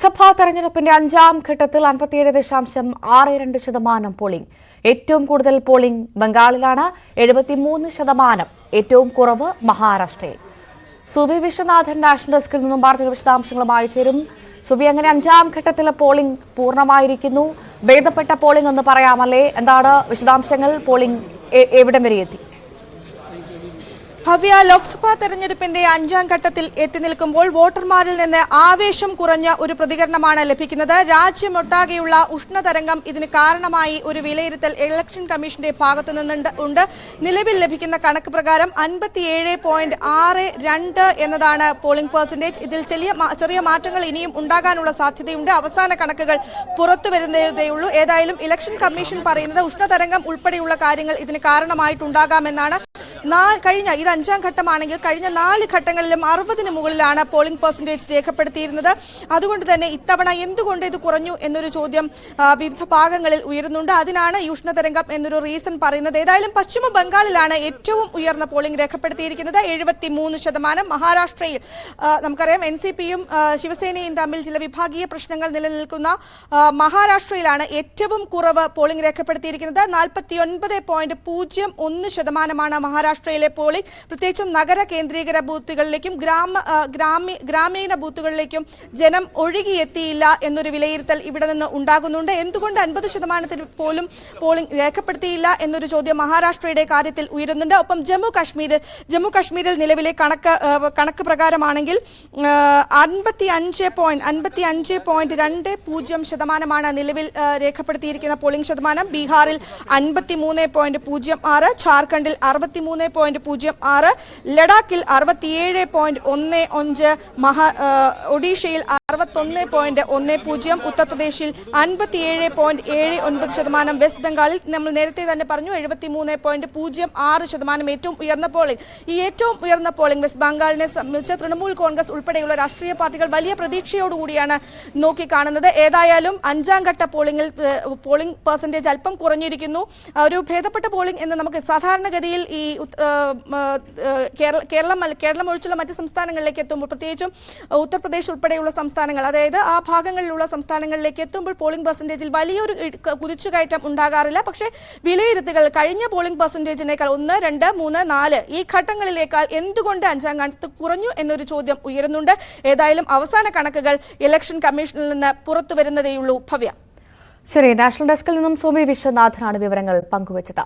ലോക്സഭാ തെരഞ്ഞെടുപ്പിന്റെ അഞ്ചാം ഘട്ടത്തിൽ 57.62% പോളിംഗ്. ഏറ്റവും കൂടുതൽ പോളിംഗ് ബംഗാളിലാണ് 73%. ഏറ്റവും കുറവ് മഹാരാഷ്ട്രയിൽ. സുബി വിശ്വനാഥൻ നാഷണൽ ഡെസ്കിൽ നിന്നും വാർത്തകൾ വിശദാംശങ്ങളുമായി ചേരും. സുബി, അങ്ങനെ അഞ്ചാം ഘട്ടത്തിലെ പോളിംഗ് പൂർണ്ണമായിരിക്കുന്നു. ഭേദപ്പെട്ട പോളിംഗ് എന്ന് പറയാമല്ലേ? എന്താണ് വിശദാംശങ്ങൾ? പോളിംഗ് എവിടം വരെ എത്തി? ഭവ്യ, ലോക്സഭാ തെരഞ്ഞെടുപ്പിന്റെ അഞ്ചാം ഘട്ടത്തിൽ എത്തി നിൽക്കുമ്പോൾ വോട്ടർമാരിൽ നിന്ന് ആവേശം കുറഞ്ഞ ഒരു പ്രതികരണമാണ് ലഭിക്കുന്നത്. രാജ്യമൊട്ടാകെയുള്ള ഉഷ്ണതരംഗം ഇതിന് കാരണമായി ഒരു വിലയിരുത്തൽ ഇലക്ഷൻ കമ്മീഷന്റെ ഭാഗത്തു നിന്നുണ്ട്. നിലവിൽ ലഭിക്കുന്ന കണക്ക് പ്രകാരം 57.62 എന്നതാണ് പോളിംഗ് പെർസെന്റേജ്. ഇതിൽ ചെറിയ മാറ്റങ്ങൾ ഇനിയും ഉണ്ടാകാനുള്ള സാധ്യതയുണ്ട്. അവസാന കണക്കുകൾ പുറത്തു വരുന്നതേയുള്ളൂ. ഏതായാലും ഇലക്ഷൻ കമ്മീഷൻ പറയുന്നത് ഉഷ്ണതരംഗം ഉൾപ്പെടെയുള്ള കാര്യങ്ങൾ ഇതിന് കാരണമായിട്ടുണ്ടാകാമെന്നാണ്. ഇത് അഞ്ചാം ഘട്ടമാണെങ്കിൽ കഴിഞ്ഞ 4 ഘട്ടങ്ങളിലും 60-ന് മുകളിലാണ് പോളിംഗ് പെർസെന്റേജ് രേഖപ്പെടുത്തിയിരുന്നത്. അതുകൊണ്ട് തന്നെ ഇത്തവണ എന്തുകൊണ്ട് ഇത് കുറഞ്ഞു എന്നൊരു ചോദ്യം വിവിധ ഭാഗങ്ങളിൽ ഉയരുന്നുണ്ട്. അതിനാണ് ഈ ഉഷ്ണതരംഗം എന്നൊരു റീസൺ പറയുന്നത്. ഏതായാലും പശ്ചിമ ബംഗാളിലാണ് ഏറ്റവും ഉയർന്ന പോളിംഗ് രേഖപ്പെടുത്തിയിരിക്കുന്നത്, 73%. മഹാരാഷ്ട്രയിൽ നമുക്കറിയാം NCPയും ശിവസേനയും തമ്മിൽ ചില വിഭാഗീയ പ്രശ്നങ്ങൾ നിലനിൽക്കുന്ന മഹാരാഷ്ട്രയിലാണ് ഏറ്റവും കുറവ് പോളിംഗ് രേഖപ്പെടുത്തിയിരിക്കുന്നത്. 49.01% മഹാരാഷ്ട്രയിലെ പോളിംഗ്. പ്രത്യേകിച്ചും നഗര കേന്ദ്രീകര ബൂത്തുകളിലേക്കും ഗ്രാമീണ ബൂത്തുകളിലേക്കും ജനം ഒഴുകിയെത്തിയില്ല എന്നൊരു വിലയിരുത്തൽ ഇവിടെ നിന്ന് ഉണ്ടാകുന്നുണ്ട്. എന്തുകൊണ്ട് 50% പോലും പോളിംഗ് രേഖപ്പെടുത്തിയില്ല എന്നൊരു ചോദ്യം മഹാരാഷ്ട്രയുടെ കാര്യത്തിൽ ഉയരുന്നുണ്ട്. ഒപ്പം ജമ്മു കാശ്മീരിൽ നിലവിലെ കണക്ക് പ്രകാരമാണെങ്കിൽ 55.20% നിലവിൽ രേഖപ്പെടുത്തിയിരിക്കുന്ന പോളിംഗ് ശതമാനം. ബീഹാറിൽ 53.06, ഝാർഖണ്ഡിൽ 63.06, ലഡാക്കിൽ 67.15, ഒഡീഷയിൽ 61.10, ഉത്തർപ്രദേശിൽ 57.79%, വെസ്റ്റ് ബംഗാളിൽ നമ്മൾ നേരത്തെ തന്നെ പറഞ്ഞു 73.06% ഏറ്റവും ഉയർന്ന പോളിംഗ്. ഈ ഏറ്റവും ഉയർന്ന പോളിംഗ് വെസ്റ്റ് ബംഗാളിനെ സംബന്ധിച്ച് തൃണമൂൽ കോൺഗ്രസ് ഉൾപ്പെടെയുള്ള രാഷ്ട്രീയ പാർട്ടികൾ വലിയ പ്രതീക്ഷയോടുകൂടിയാണ് നോക്കിക്കാണുന്നത്. ഏതായാലും അഞ്ചാം ഘട്ട പോളിംഗ് പെർസെന്റേജ് അല്പം കുറഞ്ഞിരിക്കുന്നു. ഒരു ഭേദപ്പെട്ട പോളിംഗ് എന്ന് നമുക്ക് സാധാരണഗതിയിൽ ഈ കേരളം ഒഴിച്ചുള്ള മറ്റ് സംസ്ഥാനങ്ങളിലേക്ക് എത്തുമ്പോൾ, പ്രത്യേകിച്ചും ഉത്തർപ്രദേശ് ഉൾപ്പെടെയുള്ള സംസ്ഥാനങ്ങൾ, അതായത് ആ ഭാഗങ്ങളിലുള്ള സംസ്ഥാനങ്ങളിലേക്ക് എത്തുമ്പോൾ പോളിംഗ് പെർസെന്റേജിൽ വലിയൊരു കുതിച്ചുകയറ്റം ഉണ്ടാകാറില്ല. പക്ഷേ വിലയിരുത്തുകൾ കഴിഞ്ഞ പോളിംഗ് പെർസെന്റേജിനേക്കാൾ 1, 2, 3, 4 ഈ ഘട്ടങ്ങളിലേക്കാൾ എന്തുകൊണ്ട് അഞ്ചാം ഘട്ടത്ത് കുറഞ്ഞു എന്നൊരു ചോദ്യം ഉയരുന്നുണ്ട്. ഏതായാലും അവസാന കണക്കുകൾ ഇലക്ഷൻ കമ്മീഷനിൽ നിന്ന് പുറത്തു വരുന്നതേയുള്ളൂ. ഭവ്യ. ശരി, നാഷണൽ ഡെസ്കിൽ നിന്നും സുബി വിശ്വനാഥനാണ് വിവരങ്ങൾ പങ്കുവച്ചത്.